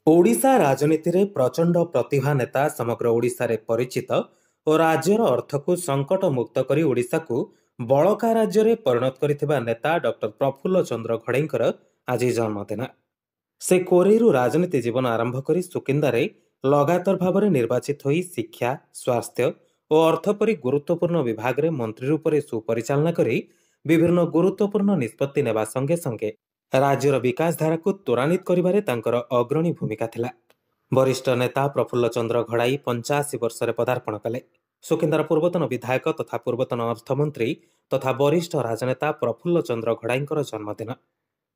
ओडिशा राजनीति रे प्रचंड प्रतिभा नेता समग्र ओडिशा रे परिचित और राज्यर अर्थ को संकट मुक्त करी ओडिशा को बड़का राज्य रे परिणत करिथिबा नेता डॉक्टर प्रफुल्ल चंद्र घड़ेईंकर आज जन्मदिन। से कोरेरु राजनीति जीवन आरंभ करी सुकिंदारे लगातार भाव में निर्वाचित होई शिक्षा, स्वास्थ्य और अर्थ परि गुरुत्वपूर्ण विभाग रे मंत्री रूप में सुपरिचालना करी विभिन्न गुरुत्वपूर्ण निष्पत्ति नेबा संगे संगे राज्यर विकास धारा को त्वरान्वित करिबारे तांकर अग्रणी भूमिका थिला। वरिष्ठ नेता प्रफुल्ल चंद्र घड़ाई 85 वर्ष पदार्पण कले। सुकिंदार पूर्वतन विधायक तथा पूर्वतन अर्थमंत्री तथा वरिष्ठ राजनेता प्रफुल्ल चंद्र घड़ाईंकर जन्मदिन।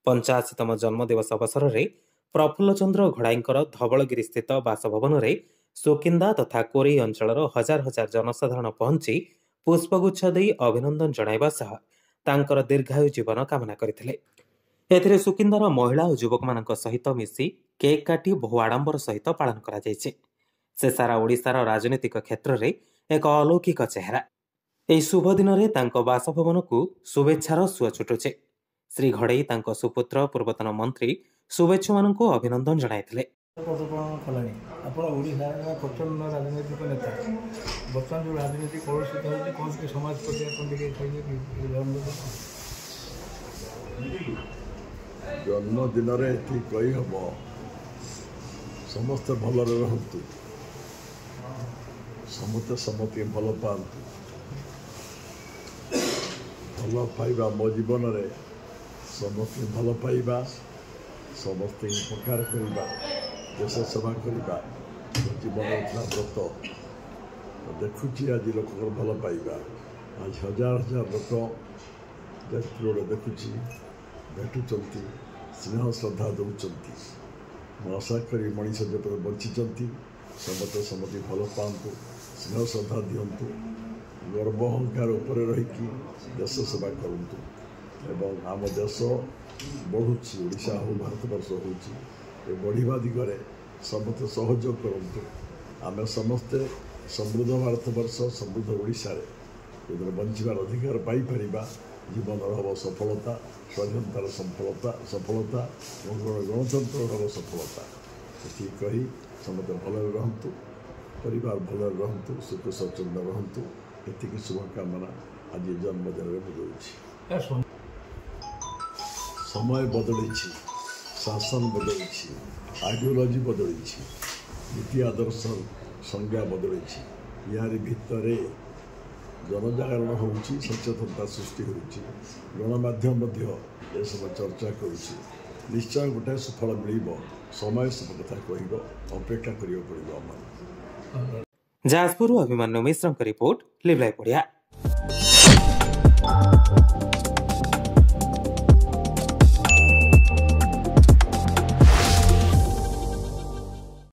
85तम जन्मदिवस अवसर में प्रफुल्ल चंद्र घड़ाईंकर धवलगिरी स्थित बासभवन में सुकिंदा तथा कोरेई अंचल हजार हजार जनसाधारण पहुंची पुष्पगुच्छ देई अभिनंदन जणाइबा सह तांकर दीर्घायु जीवन कामना करथिले। एथिरे सुकिंदार महिला और युवक मानक सहित मिसी केक काटी बहु आडंबर सहित पालन करा जायछि। से सारा ओडिशार राजनीतिक क्षेत्र में एक अलौकिक चेहरा। एही शुभ दिन में तांको बासभवन को शुभेच्छार सुଅ छुटुचे। श्री घड़ई तांको सुपुत्र पूर्वतन मंत्री शुभेच्छु मानक अभिनंदन जणाइथिले। राजनीतिक नेता बर्तमान जो राजनीति कलुषित होती कौन के समाज जन्मदिन कही हम समस्ते भलरे रहतु, समस्ते समति भल पातु, भल पाइबा मो जीवन में समस्त भल पाइबा, समस्त उपकार करवा, देश सेवा करवा जीवन व्रत देखुची। आज लोक भल पाइबा, आज हजार हजार लोक देखुची भेटुंट, स्नेह श्रद्धा दौरान। मैं आशा करी मनीष जब बंची समस्ते समति भल पातु, स्नेह श्रद्धा दिंतु, गर्व अहंकार उपर रहीकि देश सेवा करतु एवं आम देश बढ़ुची। ओडिशा हो भारत वर्ष हो बढ़िया दिगरे समस्ते सहयोग करतु। आम समस्ते समृद्ध भारत वर्ष समृद्ध ओडिशा रे बंचार अधिकार पाइपर, जीवन हम सफलता, स्वाधीनतार सफलता गणतंत्र हम सफलता ये कही समस्त भल रहतु, परिवार भल रहतु, सुख स्वच्छंद रहतु। ये शुभकामना आज जन्मदिन में बुझाऊँ। समय बदली, शासन बदली, आइडियोलॉजी बदली, नीति आदर्श संज्ञा बदली। यार भितर जनजागरण हो सचेतनता सृष्टि हो गणमाध्यम सब चर्चा कर निश्चय गोटे सुफल मिल समय सब कथा कह अपेक्षा करा पड़ो। जाजपुर अभिमन्यु मिश्र रिपोर्ट लिव लाइव ओडिया।